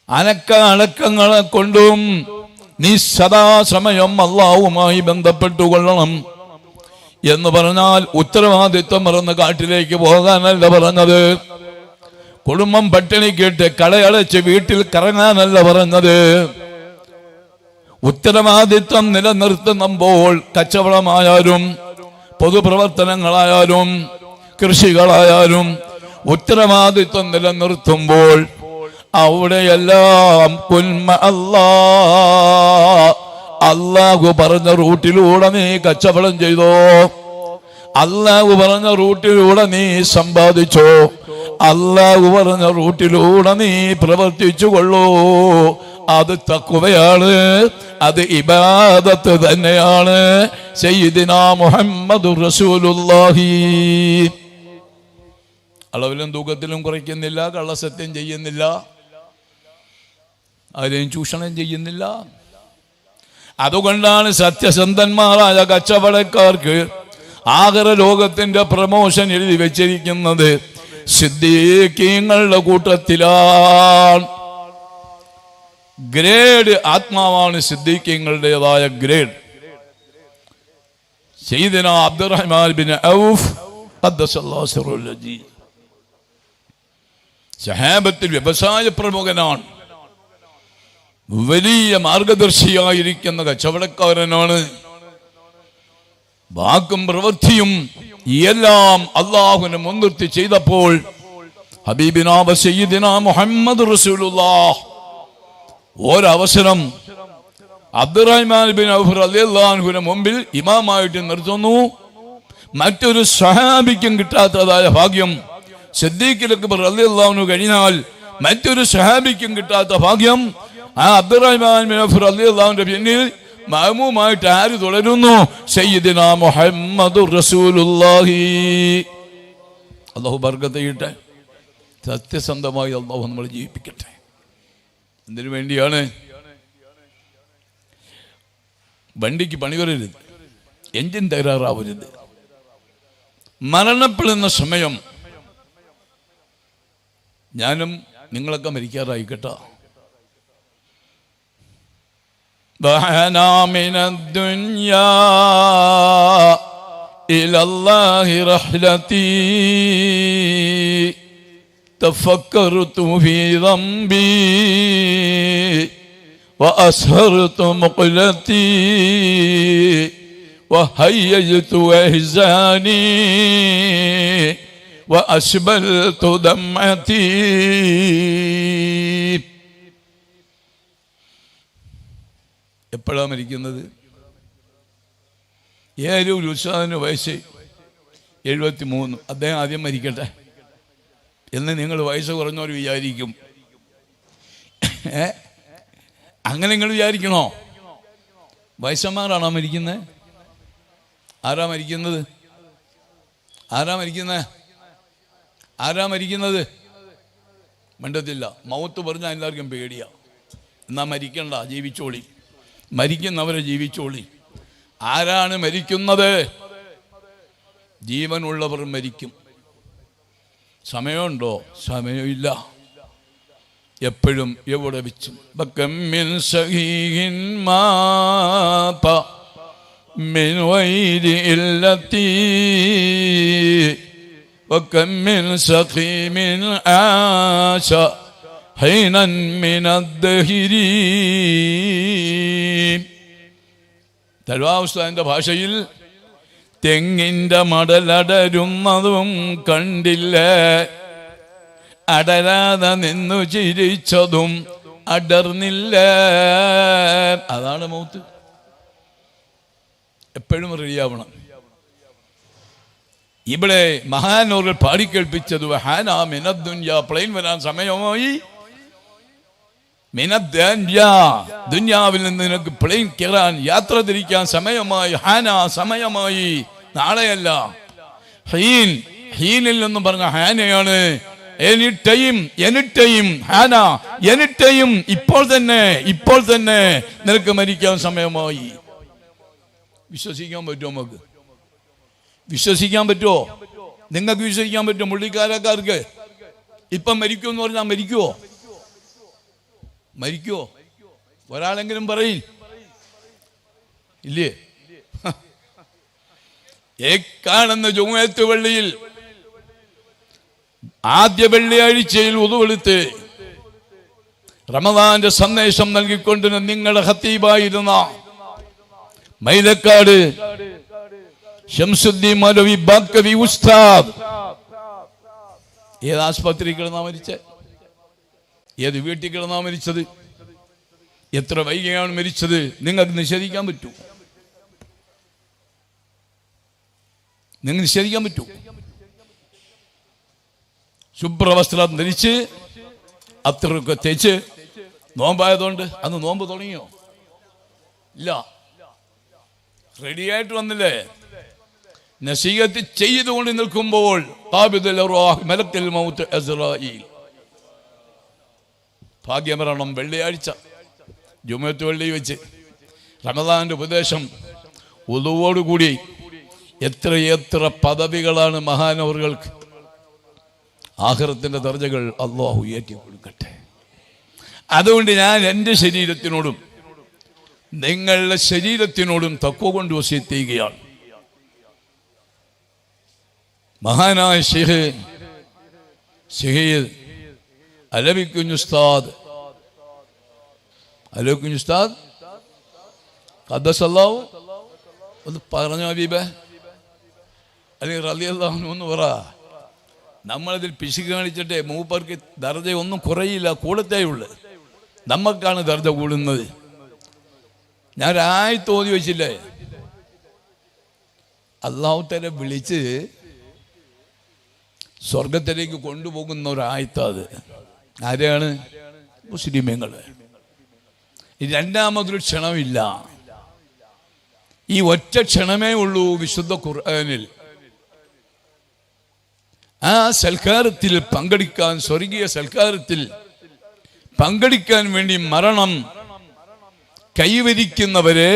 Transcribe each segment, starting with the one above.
അനക്കങ്ങളെ കൊണ്ടും നീ സദാസമയം അല്ലാഹുവുമായി ബന്ധപ്പെട്ടുകൊള്ളണം എന്ന് പറഞ്ഞാൽ ഉത്തരവാദിത്വം മറന്ന് കാട്ടിലേക്ക് പോകാനല്ല പറഞ്ഞത്. കുടുംബം പട്ടിണിക്കിട്ട് കടയടച്ച് വീട്ടിൽ കറങ്ങാനല്ല പറഞ്ഞത്. ഉത്തരവാദിത്വം നിലനിർത്തുമ്പോൾ കച്ചവടമായാലും പൊതുപ്രവർത്തനങ്ങളായാലും കൃഷികളായാലും ഉത്തരവാദിത്വം നിലനിർത്തുമ്പോൾ അവിടെയെല്ലാം അല്ലാഹു പറഞ്ഞ റൂട്ടിലൂടെ നീ കച്ചവടം ചെയ്തോ, അല്ലാഹു പറഞ്ഞ റൂട്ടിലൂടെ നീ സമ്പാദിച്ചോ, അല്ലാഹു പറഞ്ഞ റൂട്ടിലൂടെ നീ പ്രവർത്തിച്ചു കൊള്ളൂ. അത് തഖ്വയാണ്, അത് ഇബാദത്ത് തന്നെയാണ്. സയ്യിദിനാ മുഹമ്മദുർ റസൂലുള്ളാഹി. അളവിലും തൂക്കത്തിലും കുറയ്ക്കുന്നില്ല, കള്ളസത്യം ചെയ്യുന്നില്ല, ആരെയും ചൂഷണം ചെയ്യുന്നില്ല. അതുകൊണ്ടാണ് സത്യസന്ധന്മാരായ കച്ചവടക്കാർക്ക് ആഖിറ ലോകത്തിന്റെ പ്രമോഷൻ എഴുതി വെച്ചിരിക്കുന്നത് സിദ്ദീഖീങ്ങളുടെ കൂട്ടത്തിലാണ്. ഗ്രേഡ് ആത്മാവാണ് സിദ്ദീഖീങ്ങളുടേതായ ഗ്രേഡ്. സയ്യിദുനാ അബ്ദുറഹ്മാൻ ബിൻ ഔഫ് ഖദ്ദസല്ലാഹു സിറഹുൽ അസീസ് സഹാബത്തിൽ വ്യവസായ പ്രമുഖനാണ്, വലിയ മാർഗദർശിയായിരിക്കുന്ന കച്ചവടക്കാരനാണ്. വാക്കും പ്രവൃത്തിയും എല്ലാം അല്ലാഹുവിനെ മുൻനിർത്തി ചെയ്തപ്പോൾ ഹബീബിനാ സയ്യിദിനാ മുഹമ്മദ് റസൂലുള്ളാഹ് ഒരവസരം അബ്ദുറഹ്മാൻ ബിൻ ഔഫ് റളിയല്ലാഹു അൻഹുവിനെ മുമ്പിൽ ഇമാമായിട്ട് നിർത്തുന്നു. മറ്റൊരു സ്വഹാബിക്കും കിട്ടാത്തതായ ഭാഗ്യം, സിദ്ദീഖ് അക്ബർ റളിയല്ലാഹു അൻഹു കഴിഞ്ഞാൽ മറ്റൊരു സ്വഹാബിക്കും കിട്ടാത്ത ഭാഗ്യം ആ അബ്ദുറഹ്മാൻ ബിൻ ഔഫ് റളിയല്ലാഹു അൻഹുവിന്റെ പിന്നിൽ മഅമൂമായിട്ട് ആര് തുടരുന്നു? സയ്യിദിനാ മുഹമ്മദുർ റസൂലുള്ളാഹി. അല്ലാഹു ബർക്കത്ത് ചെയ്യട്ടെ. സത്യസന്ധമായി അല്ലാഹു നമ്മളെ ജീവിപ്പിക്കട്ടെ. എന്തിനു വേണ്ടിയാണ്? വണ്ടിക്ക് പണി വരരുത്, എൻജിൻ തകരാറാവരുത്. മരണപ്പെടുന്ന സമയം ഞാനും നിങ്ങളൊക്കെ മരിക്കാറായി കേട്ടോ. ضحنا من الدنيا إلى الله رحلتي تفكرت في ذنبي وأسهرت مقلتي وهيجت أحزاني وأسبلت دمعتي. എപ്പോഴാണ് മരിക്കുന്നത്? ഏതൊരു ഉത്സാഹന് വയസ്സ് 73. അദ്ദേഹം ആദ്യം മരിക്കട്ടെ എന്ന് നിങ്ങൾ വയസ്സ് കുറഞ്ഞവർ വിചാരിക്കും. അങ്ങനെ നിങ്ങൾ വിചാരിക്കണോ? വയസ്സന്മാരാണോ മരിക്കുന്നത്? ആരാ മരിക്കുന്നത്? ആരാ മരിക്കുന്നത്? ആരാ മരിക്കുന്നത്? മണ്ടത്തില്ല. മൗത്ത് പറഞ്ഞാൽ എല്ലാവർക്കും പേടിയാ. എന്നാ മരിക്കണ്ട, ജീവിച്ചോളി. മരിക്കുന്നവരെ ജീവിച്ചോളി. ആരാണ് മരിക്കുന്നത്? ജീവനുള്ളവർ മരിക്കും. സമയമുണ്ടോ? സമയമില്ല. എപ്പോഴും എവിടെ വെച്ചും ബക്കമ്മിൻ സഹീഹിൻ മാത മിൻ ഗൈരി ഇല്ലതി വകമ്മിൻ സഖീമിൻ ആശ ഹൈനൻ മിനദ്ദഹിരി. തൽവാസ്താന്റെ ഭാഷയിൽ തെങ്ങിൻ്റെ മടലടരുന്നതും കണ്ടില്ലേ, അടരാതെ നിന്നു ചിരിച്ചതും അടർന്നില്ല. അതാണ് മൗത്ത്. എപ്പോഴും റെഡിയാവണം. ഇവിടെ മഹാനോറിൽ പാടിക്കേൾപ്പിച്ചത് വഹാനാ മിനദ്ദുനിയാ, പ്ലെയിൻ വരാൻ സമയമായി. ദുനിയാവിൽ നിന്ന് നിനക്ക് പ്ലെയിൻ കയറാൻ, യാത്ര തിരിക്കാൻ സമയമായി. ഹാന, സമയമായി. നാളെയല്ല. ഹീൻ, ഹീനിൽ നിന്നും പറഞ്ഞ ഹാനയാണ്. Any time, any time. ഹാന, എനി ടൈം. ഇപ്പോൾ തന്നെ, ഇപ്പോൾ തന്നെ നിനക്ക് മരിക്കാൻ സമയമായി. വിശ്വസിക്കാൻ പറ്റുമോ? നമുക്ക് വിശ്വസിക്കാൻ പറ്റുമോ? നിങ്ങൾക്ക് വിശ്വസിക്കാൻ പറ്റുമോ? മുള്ളിക്കാരക്കാർക്ക് ഇപ്പം മരിക്കുമെന്ന് പറഞ്ഞാൽ മരിക്കുമോ? മരിക്കുവോ? ഒരാളെങ്കിലും പറയും ഇല്ലേ? കാണുന്ന ജുമുഅത്ത് പള്ളിയിൽ ആദ്യ വെള്ളിയാഴ്ചയിൽ ഉതുവെടുത്ത് റമദാന്റെ സന്ദേശം നൽകിക്കൊണ്ട് നിങ്ങളുടെ ഖത്തീബായിരുന്ന മൈലക്കാട് ശംസുദ്ദീൻ മൗലവി ബാക്കവി ഉസ്താദ് ഏത് ആസ്പത്രി കിടന്നാ മരിച്ചത്? ഏത് വീട്ടിൽ കിടന്നാ മരിച്ചത്? എത്ര വൈകിയാണ് മരിച്ചത്? നിങ്ങൾക്ക് നിഷേധിക്കാൻ പറ്റൂ? നിങ്ങൾ നിഷേധിക്കാൻ പറ്റൂ? ശുഭ്രവസ്ത്രം ധരിച്ച് അത്രയൊക്കെ തേച്ച് നോമ്പായതുകൊണ്ട് അന്ന് നോമ്പ് തുടങ്ങിയോ? ഇല്ല. റെഡിയായിട്ട് വന്നില്ലേ? നസീഹത്ത് ചെയ്തുകൊണ്ട് നിൽക്കുമ്പോൾ ഭാഗ്യമരണം വെള്ളിയാഴ്ച ജുമുഅത്ത് പള്ളി വെച്ച് റമദാന്റെ ഉപദേശം ഉളുവോടുകൂടി എത്രയെത്ര പദവികളാണ് മഹാനവറുകൾക്ക്. ആഖിറത്തിന്റെ ദർജകൾ അല്ലാഹു ഉയർത്തി കൊടുക്കട്ടെ. അതുകൊണ്ട് ഞാൻ എൻ്റെ ശരീരത്തിനോടും നിങ്ങളുടെ ശരീരത്തിനോടും തഖ്വ കൊണ്ട് വസിയത്ത് ചെയ്യുകയാണ്. മഹാനായ ശൈഖ് അലവിക്കുഞ്ഞ് ഉസ്താദ് ഖദ്ദസല്ലാഹു ഒന്ന് പറഞ്ഞു ഹബീബേ, അല്ലെങ്കിൽ റളിയല്ലാഹു അൻഹു ഒന്ന് പറ. നമ്മളിതിൽ പിശുക്ക് കാണിച്ചിട്ടേ മൂപ്പർക്ക് ദർജ ഒന്നും കുറയില്ല, കൂടത്തേ ഉള്ളു. നമുക്കാണ് ദർജ കൂടുന്നത്. ഞാൻ ഒരായത്ത് ഓതി വെച്ചില്ലേ, അല്ലാഹു തആല വിളിച്ച് സ്വർഗത്തിലേക്ക് കൊണ്ടുപോകുന്ന ഒരായത്ത്. അത് ആരെയാണ്? മുസ്ലിമീങ്ങൾ. രണ്ടാമതൊരു ക്ഷണമില്ല, ഈ ഒറ്റ ക്ഷണമേ ഉള്ളൂ വിശുദ്ധ ഖുർആനിൽ. ആ സൽക്കാരത്തിൽ പങ്കെടുക്കാൻ, സ്വർഗീയ സൽക്കാരത്തിൽ പങ്കെടുക്കാൻ വേണ്ടി മരണം കൈവരിക്കുന്നവരെ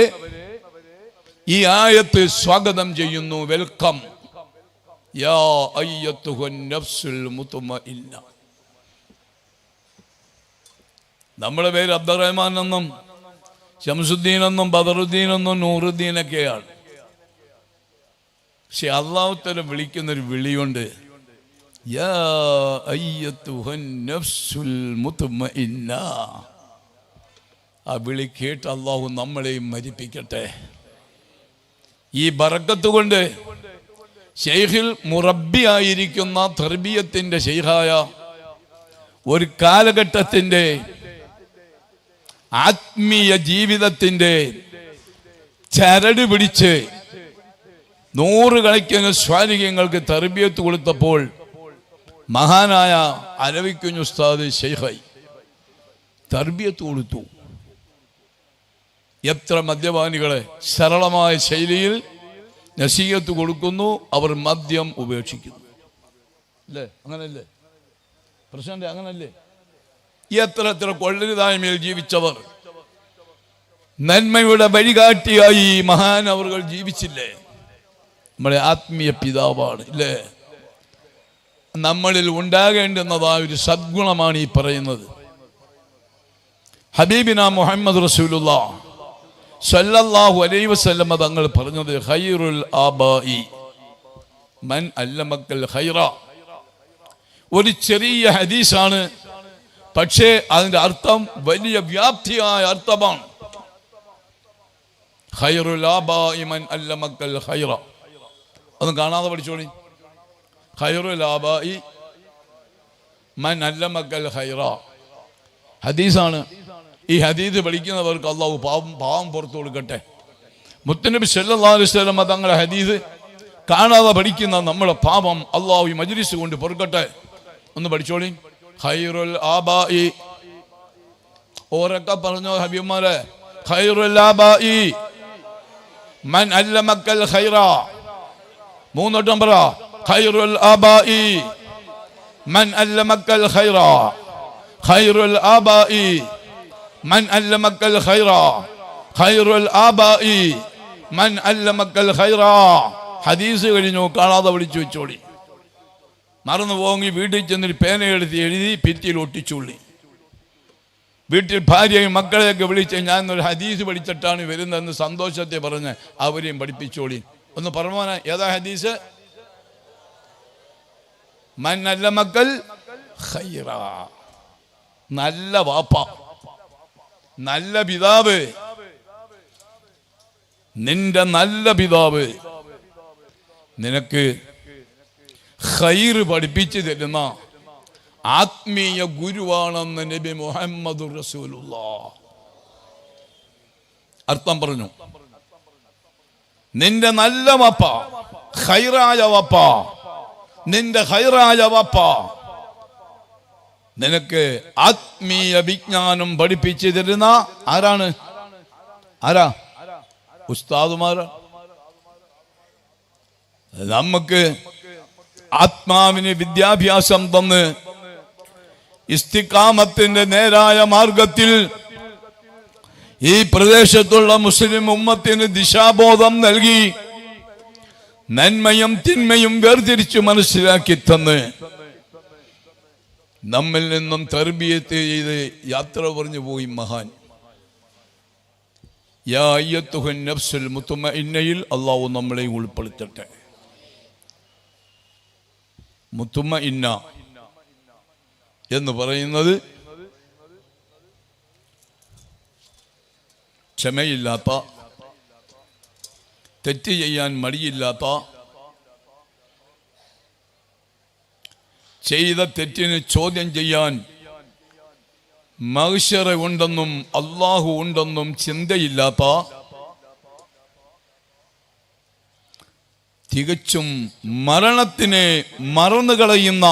ഈ ആയത്ത് സ്വാഗതം ചെയ്യുന്നു. വെൽക്കം യാ അയ്യത്തുഹൻ നഫ്സുൽ മുത്മഇന്ന. നമ്മുടെ പേര് അബ്ദുറഹ്മാൻ എന്നും ശംസുദ്ദീൻ എന്നും ബദറുദ്ദീൻ എന്നും നൂറുദ്ദീനൊക്കെയാണ്. പക്ഷെ അല്ലാഹു തആല വിളിക്കുന്നൊരു വിളിയുണ്ട്, യാ അയ്യത്തുഹൻ നഫ്സുൽ മുത്മഇന്ന. ആ വിളി കേട്ട് അല്ലാഹു നമ്മളെയും മരിപ്പിക്കട്ടെ. ഈ ബറക്കത്ത് കൊണ്ട് ശൈഖിൽ മുറബ്ബി ആയിരിക്കുന്ന തർബിയത്തിന്റെ ശൈഖായ ഒരു കാലഘട്ടത്തിന്റെ ആത്മീയ ജീവിതത്തിന്റെ ചരട് പിടിച്ച് നൂറുകണക്കിന് സ്വാലിഹ്യങ്ങൾക്ക് തർബിയത്ത് കൊടുത്തപ്പോൾ മഹാനായ അലവിക്കുഞ്ഞ് ഉസ്താദ് ശൈഖായി തർബിയത്ത് കൊടുത്തു. എത്ര മദ്യപാനികളെ സരളമായ ശൈലിയിൽ നസീഹത്ത് കൊടുക്കുന്നു, അവർ മദ്യം ഉപേക്ഷിക്കുന്നു. അല്ലേ? അങ്ങനല്ലേ പ്രശ്നം? അങ്ങനല്ലേ? എത്ര എത്ര കൊള്ളരുതായ്മയിൽ ജീവിച്ചവർ നന്മയുടെ വഴികാട്ടിയായി മഹാനവറുകൾ ജീവിച്ചില്ലേ? നമ്മുടെ ആത്മീയ പിതാവാണ്. ഇല്ലേ? നമ്മളിൽ ഉണ്ടാകേണ്ടുന്നതായ ഒരു സദ്ഗുണമാണ് ഈ പറയുന്നത്. ഹബീബിന മുഹമ്മദ് റസൂലുള്ളാഹി സല്ലല്ലാഹു അലൈഹി വസല്ലം തങ്ങൾ പറഞ്ഞത്, ഖൈറുൽ ആബാഇ മൻ അല്ലമക്കൽ ഖൈറ. ഒരു ചെറിയ ഹദീസാണ്, പക്ഷേ അതിന്റെ അർത്ഥം വലിയ വ്യാപ്തിയായ അർത്ഥമാണ്. ഖൈറുൽ ആബാഇ മൻ അല്ലമക്കൽ ഖൈറ. അതൊന്നും കാണാതെ പഠിച്ചോളി. ഖൈറുൽ ആബാഇ മൻ അല്ലമക്കൽ ഖൈറ ഹദീസാണ്. ഈ ഹദീസ് പഠിക്കുന്നവർക്ക് അല്ലാഹു പാവം പുറത്തു കൊടുക്കട്ടെ. മുത്തുനബി സല്ലല്ലാഹു അലൈഹി വസല്ലം തങ്ങളുടെ ഹദീസ് കാണാതെ പഠിക്കുന്ന നമ്മുടെ പാപം അല്ലാഹു ഈ മജ്ലിസ് കൊണ്ട് പൊറുക്കട്ടെ. ഒന്ന് പഠിച്ചോളി. ഖൈറുൽ ആബാഇ, ഓരൊക്കെ പറഞ്ഞോ ഹബീബന്മാരെ, ഖൈറുൽ ആബാഇ മൻ അല്ലമക്കൽ ഖൈറ. മൂന്നോട്ടം പറ, ഖൈറുൽ ആബാഇ മൻ അല്ലമക്കൽ ഖൈറ. ഖൈറുൽ ആബാഇ മൻ അല്ലമക്കൽ ഖൈറ. ഖൈറുൽ ആബാഇ മൻ അല്ലമക്കൽ ഖൈറ. ഹദീസ് കഴിഞ്ഞു, കാണാതെ വിളിച്ചു വെച്ചോളി. മറന്നു പോകി വീട്ടിൽ ചെന്നൊരു പേനയെടുത്ത് എഴുതി ഭിത്തിയിൽ ഒട്ടിച്ചോളി. വീട്ടിൽ ഭാര്യയും മക്കളെയൊക്കെ വിളിച്ച് ഞാൻ ഒരു ഹദീസ് പഠിച്ചിട്ടാണ് വരുന്നതെന്ന് സന്തോഷത്തെ പറഞ്ഞ് അവരെയും പഠിപ്പിച്ചോളി. ഒന്ന് പറഞ്ഞോനെ, ഏതാ ഹദീസ്? മൻ നല്ല മക്കൾ ഖൈറ, നല്ല വാപ്പ, നല്ല പിതാവ്, നിന്റെ നല്ല പിതാവ് നിനക്ക് ഖൈറ് പഠിപ്പിച്ചു തരുന്ന ആത്മീയ ഗുരുവാണെന്ന് നബി മുഹമ്മദ് റസൂലുള്ളാഹ് അർത്ഥം പറഞ്ഞു. നിന്റെ നല്ല വാപ്പ, ഖൈറായ വാപ്പ, നിന്റെ ഖൈറായ വാപ്പ നിനക്ക് ആത്മീയ വിജ്ഞാനം പഠിപ്പിച്ചു തരുന്ന ആരാണ്? ആരാ? ഉസ്താദുമാരാ. നമുക്ക് ആത്മാവിന് വിദ്യാഭ്യാസം തന്ന് ഇസ്തിഖാമത്തിന്റെ നേരായ മാർഗത്തിൽ ഈ പ്രദേശത്തുള്ള മുസ്ലിം ഉമ്മത്തിന് ദിശാബോധം നൽകി നന്മയും തിന്മയും വേർതിരിച്ചു മനസ്സിലാക്കി തന്ന് നമ്മിൽ നിന്നും തർബിയത്ത് ചെയ്ത് യാത്ര പറഞ്ഞു പോയി മഹാൻ. യാ അയ്യത്തുഹൻ നഫ്സുൽ മുത്മഇന്നയിൽ അല്ലാഹു നമ്മളെ ഉൾപ്പെടുത്തട്ടെ. മുത്മഇന്ന എന്ന് പറയുന്നത് ക്ഷമയില്ലാത്ത, തെറ്റ് ചെയ്യാൻ മടിയില്ലാത്ത, ചെയ്ത തെറ്റിന് ചോദ്യം ചെയ്യാൻ മഹ്ശറ ഉണ്ടെന്നും അല്ലാഹു ഉണ്ടെന്നും ചിന്തയില്ലാത്ത, തികച്ചും മരണത്തിനെ മറന്നുകളയുന്ന,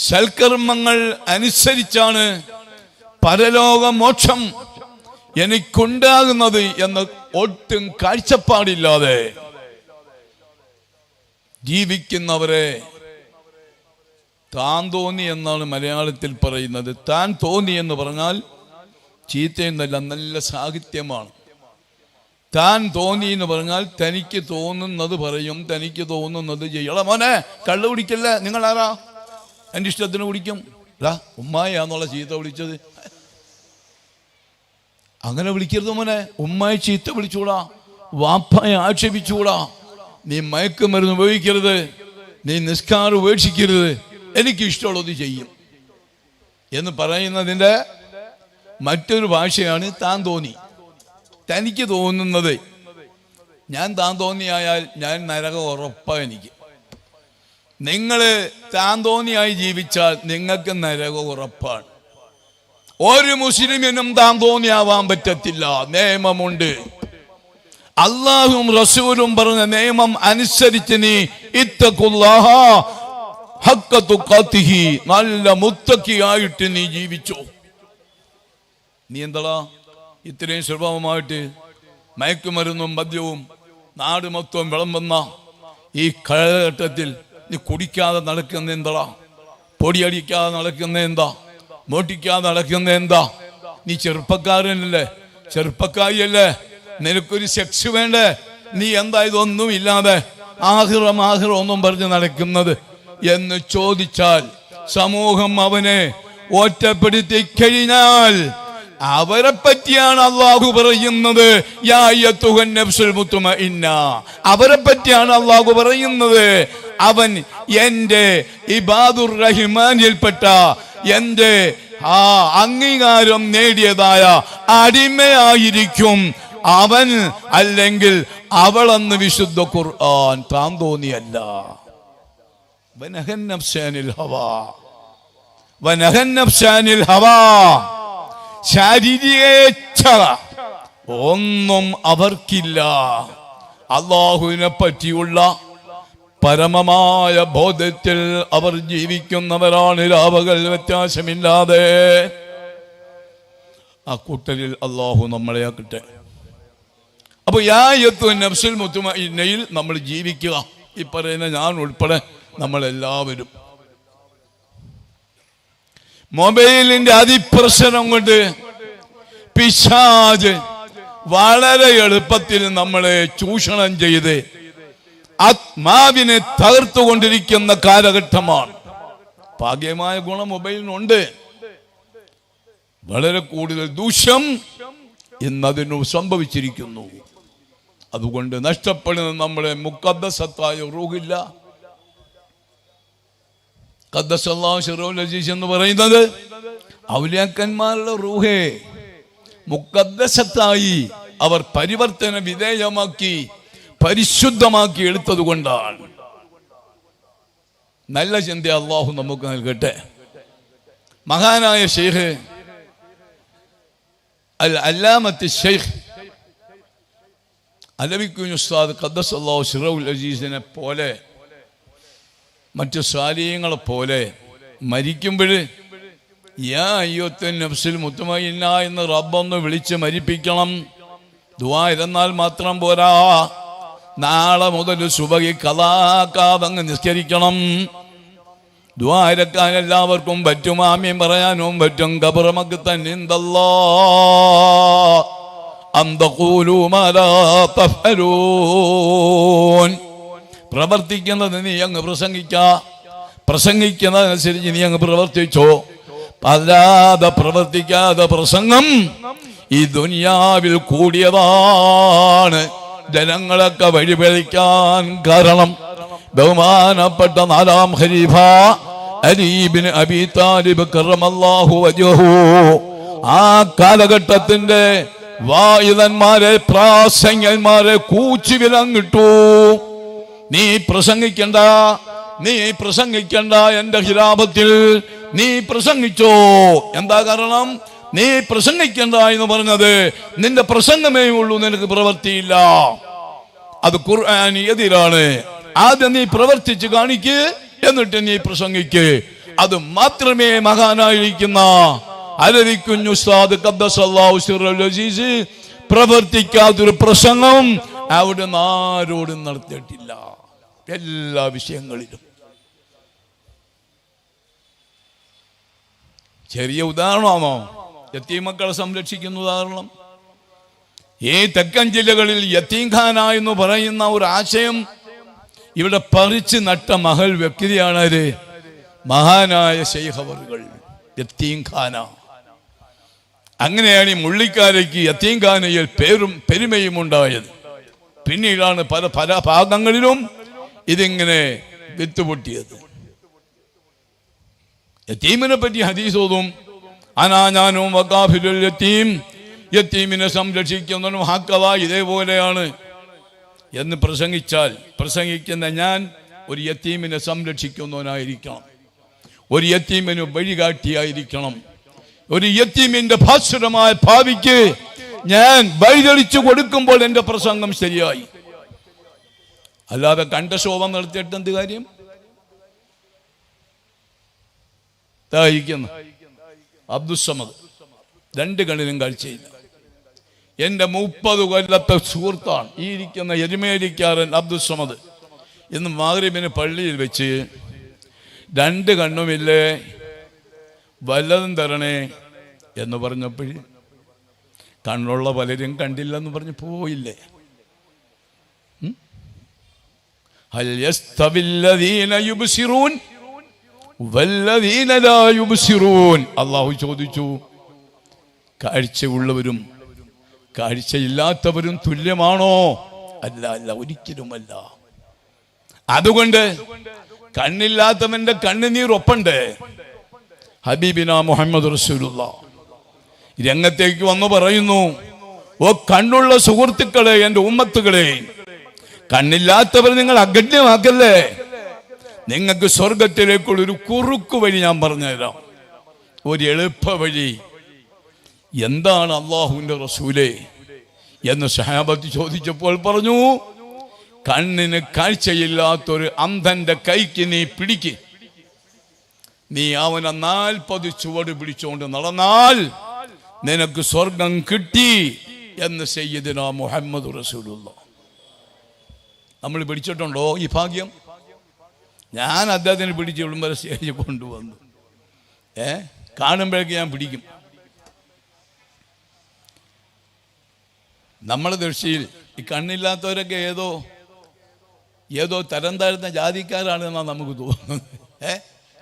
സൽക്കർമ്മങ്ങൾ അനുസരിച്ചാണ് പരലോക മോക്ഷം എനിക്കുണ്ടാകുന്നത് എന്ന് ഒട്ടും കാഴ്ചപ്പാടില്ലാതെ ജീവിക്കുന്നവരെ താൻ തോന്നി എന്നാണ് മലയാളത്തിൽ പറയുന്നത്. താൻ തോന്നി എന്ന് പറഞ്ഞാൽ ചീത്തയെന്നല്ല, നല്ല സാഹിത്യമാണ്. താൻ തോന്നി എന്ന് പറഞ്ഞാൽ തനിക്ക് തോന്നുന്നത് പറയും, തനിക്ക് തോന്നുന്നത് ചെയ്യണം. മോനെ കള്ളു കുടിക്കല്ല, നിങ്ങൾ ആരാ? എൻ്റെ ഇഷ്ടത്തിന് കുടിക്കും. ഉമ്മായാന്നുള്ള ചീത്ത വിളിച്ചത് അങ്ങനെ വിളിക്കരുത് മോനെ. ഉമ്മായി ചീത്ത വിളിച്ചുകൂടാ, വാപ്പായെ ആക്ഷേപിച്ചുകൂടാ, നീ മയക്കുമരുന്ന് ഉപയോഗിക്കരുത്, നീ നിസ്കാരം ഉപേക്ഷിക്കരുത്, എനിക്ക് ഇഷ്ടമുള്ളത് ചെയ്യും എന്ന് പറയുന്നതിൻ്റെ മറ്റൊരു ഭാഷയാണ് താൻ തോന്നി. തനിക്ക് തോന്നുന്നത്. ഞാൻ താൻ തോന്നിയായാൽ ഞാൻ നരകം ഉറപ്പാ. എനിക്ക് നിങ്ങൾ താൻ തോന്നിയായി ജീവിച്ചാൽ നിങ്ങൾക്ക് നരകം ഉറപ്പാണ്. ഒരു മുസ്ലിമിനും താൻ തോന്നിയാവാൻ പറ്റത്തില്ല. നിയമമുണ്ട്. അല്ലാഹുവും റസൂലും പറഞ്ഞ നിയമം അനുസരിച്ച് നീ ഇത്തഖുല്ലാഹ ഹഖ്ക തുഖാതിഹി, നല്ല മുത്തഖിയായിട്ട് നീ ജീവിച്ചോ. നീ എന്താ ഇത്രയും സുലഭമായിട്ട് മയക്കുമരുന്നും മദ്യവും നാട് മൊത്തം വിളമ്പുന്ന ഈ കാലഘട്ടത്തിൽ നീ കുടിക്കാതെ നടക്കുന്ന എന്താ? പൊടിയടിക്കാതെ നടക്കുന്ന എന്താ? മോട്ടിക്കാതെ നടക്കുന്ന എന്താ? നീ ചെറുപ്പക്കാരനല്ലേ, ചെറുപ്പക്കാരിയല്ലേ, നിനക്കൊരു സെക്സ് വേണ്ടേ? നീ എന്താ ഇതൊന്നും ഇല്ലാതെ ആഹിറം ഒന്നും പറഞ്ഞ് നടക്കുന്നത് എന്ന് ചോദിച്ചാൽ സമൂഹം അവനെ ഒറ്റപ്പെടുത്തി കഴിഞ്ഞാൽ അവരെ പറ്റിയാണ് അല്ലാഹു പറയുന്നത്. യാ അയ്യത്തുഹൻ നഫ്സുൽ മുത്മഇന്ന, അവരെ പറ്റിയാണ് അല്ലാഹു പറയുന്നത്. അവൻ എൻ്റെ ഇബാദുർ റഹ്മാനിൽപ്പെട്ട എൻ്റെ അംഗീകാരം നേടിയതായ അടിമയായിരിക്കും അവൻ, അല്ലെങ്കിൽ അവളെന്ന് വിശുദ്ധ ഖുർആൻ. താൻ തോന്നിയല്ല. വനഹൻ നഫ്സാനിൽ ഹവാ, വനഹൻ നഫ്സാനിൽ ഹവാ. ശാരീരിക ഒന്നും അവർക്കില്ല. അല്ലാഹുവിനെ പറ്റിയുള്ള പരമമായ ബോധത്തിൽ അവർ ജീവിക്കുന്നവരാണ്, രാവകൾ വ്യത്യാസമില്ലാതെ. ആ കൂട്ടരിൽ അല്ലാഹു നമ്മളെ ആക്കട്ടെ. അപ്പൊ യാ അയ്യത്തുഹൻ നഫ്സുൽ മുത്മഇന്നയിൽ നമ്മൾ ജീവിക്കുക. ഈ പറയുന്ന ഞാൻ ഉൾപ്പെടെ നമ്മളെല്ലാവരും മൊബൈലിന്റെ അതിപ്രസരം കൊണ്ട് പിശാച് വളരെ എളുപ്പത്തിൽ നമ്മളെ ചൂഷണം ചെയ്ത് ആത്മാവിനെ തകർത്തുകൊണ്ടിരിക്കുന്ന കാലഘട്ടമാണ്. ഭാഗ്യമായ ഗുണം മൊബൈലിനുണ്ട്. വളരെ കൂടുതൽ ദൂഷ്യം ഇന്നതിനു സംഭവിച്ചിരിക്കുന്നു. അതുകൊണ്ട് നഷ്ടപ്പെടുന്ന നമ്മളെ മുഖദ്ദസത്തായ റൂഹില്ല. ഖദ്ദസല്ലാഹു സിറഹുൽ അസീസ് എന്ന് പറയുന്നത് ഔലിയാക്കന്മാരുടെ റൂഹേ മുഖദ്ദസത്തായി അവർ പരിവർത്തന വിധേയമാക്കി പരിശുദ്ധമാക്കി എടുത്തത് കൊണ്ടാണ്. നല്ല ചിന്ത അള്ളാഹു നമുക്ക് നൽകട്ടെ. മഹാനായ ഷെയ്ഖ് അൽ അല്ലാമത്ത് ഷെയ്ഖ് അലവിക്കുഞ്ഞ് ഉസ്താദ് ഖദ്ദസല്ലാഹു സിറഹുൽ അസീസിനെ പോലെ മറ്റു സ്വാലിഹ്യങ്ങളെ പോലെ മരിക്കുമ്പോൾ യാ അയ്യുഹൻ നഫ്സുൽ മുത്മഇന്ന എന്ന് റബ്ബൊന്ന് വിളിച്ച് മരിപ്പിക്കണം. ദുആ ഇരുന്നാൽ മാത്രം പോരാ, നാളെ മുതൽ സുബഹി ഖളാക്കാതങ്ങ് നിസ്കരിക്കണം. ദുആ ഇരക്കാൻ എല്ലാവർക്കും പറ്റും, ആമീൻ പറയാനും പറ്റും. ഖബറമക്ക് തന്നിന്തല്ലാഹ് അൻ തഖൂലു മാ ലാ തഫ്അലൂൻ. പ്രവർത്തിക്കുന്നത് നീ അങ്ങ് പ്രസംഗിക്കുന്നതനുസരിച്ച് നീ അങ്ങ് പ്രവർത്തിച്ചോ. അല്ലാതെ പ്രവർത്തിക്കാതെ പ്രസംഗം ഈ ദുനിയാവിൽ കൂടിയതാണ്. ജനങ്ങളൊക്കെ വഴിപഴിക്കാൻ കാരണം ബഹുമാനപ്പെട്ട 4-ാം ഖലീഫ അലി ഇബ്നു അബീ താലിബ് കറമല്ലാഹു വജ്ഹഹു ആ കാലഘട്ടത്തിന്റെ വായിദന്മാരെ പ്രാസംഗന്മാരെ കൂച്ചുവിലങ്ങിട്ടു. നീ പ്രസംഗിക്കണ്ട എന്റെ ഖിലാഫത്തിൽ നീ പ്രസംഗിച്ചോ. എന്താ കാരണം? നീ പ്രസംഗിക്കണ്ട എന്ന് പറഞ്ഞത് നിന്റെ പ്രസംഗമേ ഉള്ളൂ, നിനക്ക് പ്രവൃത്തിയില്ല. അത് ഖുർആന് എതിരാണ്. ആദ്യം നീ പ്രവർത്തിച്ച് കാണിക്ക്, എന്നിട്ട് നീ പ്രസംഗിക്ക്. അത് മാത്രമേ മഹാനായിരിക്കുന്ന അലവിക്കുഞ്ഞ് ഉസ്താദ് ഖദ്ദസല്ലാഹു സിറഹുൽ അസീസ് പ്രവർത്തിക്കാത്തൊരു പ്രസംഗം അവിടെ ആരോടും നടത്തിയിട്ടില്ല. എല്ലാ വിഷയങ്ങളിലും. ചെറിയ ഉദാഹരണമാണോ യത്തീമക്കളെ സംരക്ഷിക്കുന്ന ഉദാഹരണം? ഈ തെക്കൻ ജില്ലകളിൽ യത്തീംഖാന എന്ന് പറയുന്ന ഒരു ആശയം ഇവിടെ പറിച്ച് നട്ട മഹൽ വ്യക്തിയാണ് മഹാനായ ശൈഖ് അവറുകൾ. യത്തീംഖാന അങ്ങനെയാണ് ഈ മുള്ളിക്കാരയ്ക്ക് യത്തീംഖാനയിൽ പേരും പെരുമയും ഉണ്ടായത്. പിന്നീടാണ് പല ഭാഗങ്ങളിലും ഇതിങ്ങനെ വിത്തുപൊട്ടിയത്. യത്തീമിനെ പറ്റി ഹദീസ് ഓതും. ഞാനും വഖാഫിലുൽ യത്തീം, യത്തീമിനെ സംരക്ഷിക്കുന്നവനും ഹക്കവാ ഇതേപോലെയാണ് എന്ന് പ്രസംഗിക്കുന്ന ഞാൻ ഒരു യത്തീമിനെ സംരക്ഷിക്കുന്നവനായിരിക്കണം, ഒരു യത്തീമിന് വഴികാട്ടിയായിരിക്കണം. ഒരു യത്തീമിന്റെ ഭാസുരമായ ഭാവിക്ക് ഞാൻ വഴിതെളിച്ചു കൊടുക്കുമ്പോൾ എന്റെ പ്രസംഗം ശരിയായി. അല്ലാതെ കണ്ഠശോഭം നടത്തിയിട്ട് എന്ത് കാര്യം? അബ്ദുസ്സമദ് 2 കണ്ണിലും കാഴ്ചയില്ല. എന്റെ 30 കൊല്ലത്തെ സുഹൃത്താണ് ഈ ഇരിക്കുന്ന എരുമേലിക്കാരൻ അബ്ദുസ്സമദ്. ഇന്ന് മഗ്‌രിബിന് പള്ളിയിൽ വെച്ച് 2 കണ്ണുമില്ലേ, വല്ലതും തരണേ എന്ന് പറഞ്ഞപ്പോൾ കണ്ണുള്ള പലരും കണ്ടില്ലെന്ന് പറഞ്ഞ് പോയില്ലേ. ഹൽ യസ്തവില്ലദീന യുബ്സിറൂൻ വല്ലദീന ലാ യുബ്സിറൂൻ. അല്ലാഹു ചോദിച്ചു, കാഴ്ചയുള്ളവരും കാഴ്ചയില്ലാത്തവരും തുല്യമാണോ? അല്ല, ഒരിക്കലുമല്ല. അതുകൊണ്ട് കണ്ണില്ലാത്തവന്റെ കണ്ണുനീർ ഒപ്പണ്ട്. ഹബീബിന മുഹമ്മദ് റസൂലുള്ളാഹ് രംഗത്തേക്ക് വന്നു പറയുന്നു, ഓ കണ്ണുള്ള സുഹൃത്തുക്കളെ, എന്റെ ഉമ്മത്തുകളെ, കണ്ണില്ലാത്തവർ നിങ്ങൾ അഗണ്യമാക്കല്ലേ. നിങ്ങൾക്ക് സ്വർഗത്തിലേക്കുള്ള ഒരു കുറുക്കു വഴി ഞാൻ പറഞ്ഞുതരാം, ഒരു എളുപ്പ വഴി. എന്താണ് അള്ളാഹുവിന്റെ റസൂലേ എന്ന് സഹാബത്ത് ചോദിച്ചപ്പോൾ പറഞ്ഞു, കണ്ണിന് കാഴ്ചയില്ലാത്തൊരു അന്ധന്റെ കൈക്ക് നീ പിടിക്ക്, നീ അവനെ 40 ചുവട് പിടിച്ചുകൊണ്ട് നടന്നാൽ നിനക്ക് സ്വർഗം കിട്ടി എന്ന് സയ്യിദുന മുഹമ്മദ് റസൂലുള്ളാഹ്. നമ്മൾ പിടിച്ചിട്ടുണ്ടോ ഈ ഭാഗ്യം? ഞാൻ അദ്ദേഹത്തിന് പിടിച്ച് വിടുമ്പോൾ സ്റ്റേജിൽ കൊണ്ടുവന്നു. കാണുമ്പോഴേക്ക് ഞാൻ പിടിക്കും. നമ്മളെ ദൃഷ്ടിയിൽ ഈ കണ്ണില്ലാത്തവരൊക്കെ ഏതോ തരം താഴ്ന്ന ജാതിക്കാരാണെന്നാണ് നമുക്ക് തോന്നുന്നത്.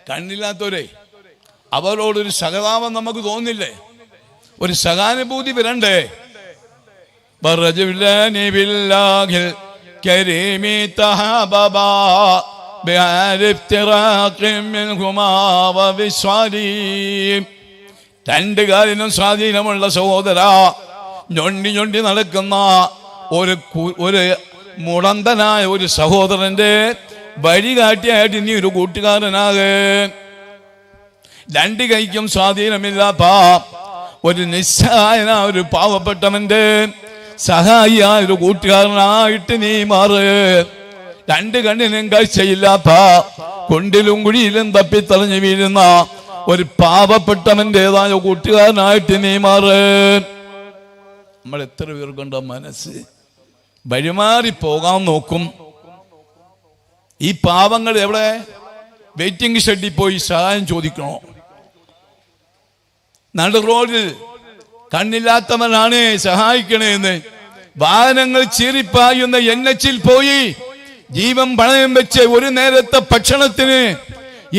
കണ്ണില്ലാത്തവരെ അവരോടൊരു സഹതാപം നമുക്ക് തോന്നില്ലേ? ഒരു സഹാനുഭൂതി വരണ്ടേ? രണ്ട് കാലിനും സ്വാധീനമുള്ള സഹോദര, ഞൊണ്ടി നടക്കുന്ന ഒരു മുടന്തനായ ഒരു സഹോദരന്റെ വഴികാട്ടിയായിട്ട് നീ ഒരു കൂട്ടുകാരനാകെ. രണ്ട് കൈക്കും സ്വാധീനമില്ലാത്ത ഒരു നിസ്സഹായന ഒരു പാവപ്പെട്ടവന്റെ സഹായിയായ ഒരു കൂട്ടുകാരനായിട്ട് നീ മാറ്. രണ്ട് കണ്ണിനും കാഴ്ചയില്ലാത്ത കൊണ്ടിലും കുഴിയിലും തപ്പിത്തളഞ്ഞു വീഴുന്ന ഒരു പാവപ്പെട്ടവന്റേതായ കൂട്ടുകാരനായിട്ട് നീ മാറ്. നമ്മൾ എത്ര പേർക്കുണ്ട മനസ്സ് വഴിമാറി പോകാൻ നോക്കും. ഈ പാവങ്ങൾ എവിടെ? വെയിറ്റിംഗ് ഷെഡിൽ പോയി സഹായം ചോദിക്കണോ? നടു റോഡിൽ കണ്ണില്ലാത്തവനാണ് സഹായിക്കണേന്ന് വാഹനങ്ങൾ ചീറിപ്പായുന്ന NH-ൽ പോയി ജീവൻ പണയം വെച്ച് ഒരു നേരത്തെ ഭക്ഷണത്തിന്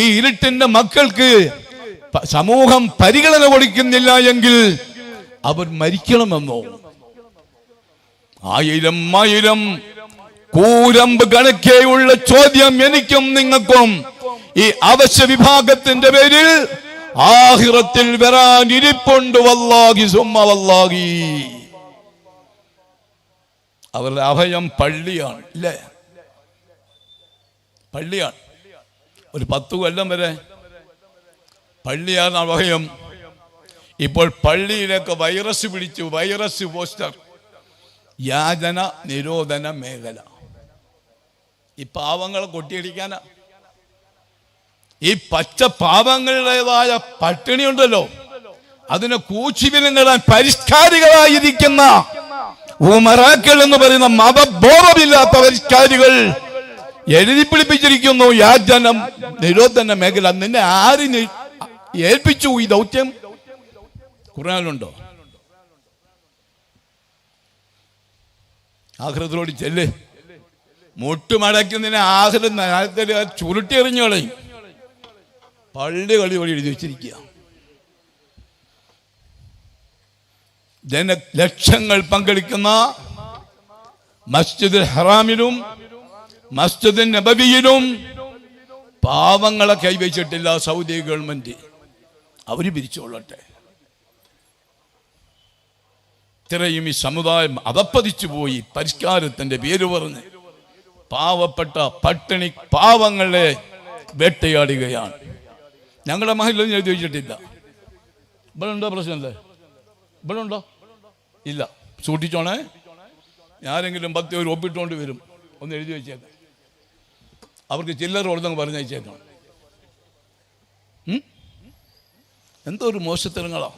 ഈ ഇരുട്ടിന്റെ മക്കൾക്ക് സമൂഹം പരിഗണന കൊടുക്കുന്നില്ല എങ്കിൽ അവർ മരിക്കണമെന്നോ? ആയിരം കൂരമ്പ് കണക്കെയുള്ള ചോദ്യം എനിക്കും നിങ്ങൾക്കും ഈ അവശ്യ വിഭാഗത്തിന്റെ പേരിൽ ആഖിറത്തിൽ വരാൻ ഇരിപ്പുണ്ട്. വല്ലാഹി സുമ്മ വല്ലാഹി. അവരുടെ അഭയം പള്ളിയാണ്, ഇല്ലേ? പള്ളിയാണ്. ഒരു 10 കൊല്ലം വരെ പള്ളിയാണ് അഭയം. ഇപ്പോൾ പള്ളിയിലൊക്കെ വൈറസ് പിടിച്ചു. വൈറസ് പോസ്റ്റർ, യാചന നിരോധന മേഖല. ഈ പാവങ്ങളെ കൊട്ടിയടിക്കാനാ. ഈ പച്ച പാവങ്ങളുടേതായ പട്ടിണി ഉണ്ടല്ലോ, അതിനെ കൂച്ചിവിലങ്ങളാൻ പരിഷ്കാരികളായിരിക്കുന്ന ഉമറാക്കൾ എന്ന് പറയുന്ന മതബോധമില്ലാത്ത പരിഷ്കാരികൾ എഴുതി പിടിപ്പിച്ചിരിക്കുന്നു യാചനം നിരോധന മേഖല. നിന്നെ ആരിന് ഏൽപ്പിച്ചു ഈ ദൗത്യം? ഖുർആനിലുണ്ടോ? ആഖിറത്തിലോട് ചെല്ല്. മുട്ടുമടക്കുന്നതിനെ ആഖിറത്തിൽ ചുരുട്ടി എറിഞ്ഞു കളയും. പള്ളി കളി വഴി എഴുതി വെച്ചിരിക്കുക. ലക്ഷങ്ങൾ പങ്കെടുക്കുന്ന മസ്ജിദുൽ ഹറാമിലും മസ്ജിദുൽ നബവിയിലും പാവങ്ങളെ കൈവച്ചിട്ടില്ല സൗദി ഗവൺമെന്റ്. അവര് പിരിച്ചോളട്ടെ. ഇത്രയും ഈ സമുദായം അതപ്പതിച്ചു പോയി പരിഷ്കാരത്തിന്റെ പേര് പറഞ്ഞ് പാവപ്പെട്ട പട്ടിണി പാവങ്ങളെ വേട്ടയാടുകയാണ്. ഞങ്ങളുടെ മഹല്ലൊന്നും എഴുതി വെച്ചിട്ടില്ല. ഇവിടെ ഉണ്ടോ പ്രശ്നമല്ലേ? ഇവിടെ ഉണ്ടോ? ഇല്ല. സൂക്ഷിച്ചോണേ. ആരെങ്കിലും 10 പേര് ഒപ്പിട്ടുകൊണ്ട് വരും. ഒന്ന് എഴുതി വെച്ചേക്കാം. അവർക്ക് ചില്ലറ കൊടുത്തങ്ങ് പറഞ്ഞയച്ചേക്കാം. എന്തോ ഒരു മോശത്തരങ്ങളാ.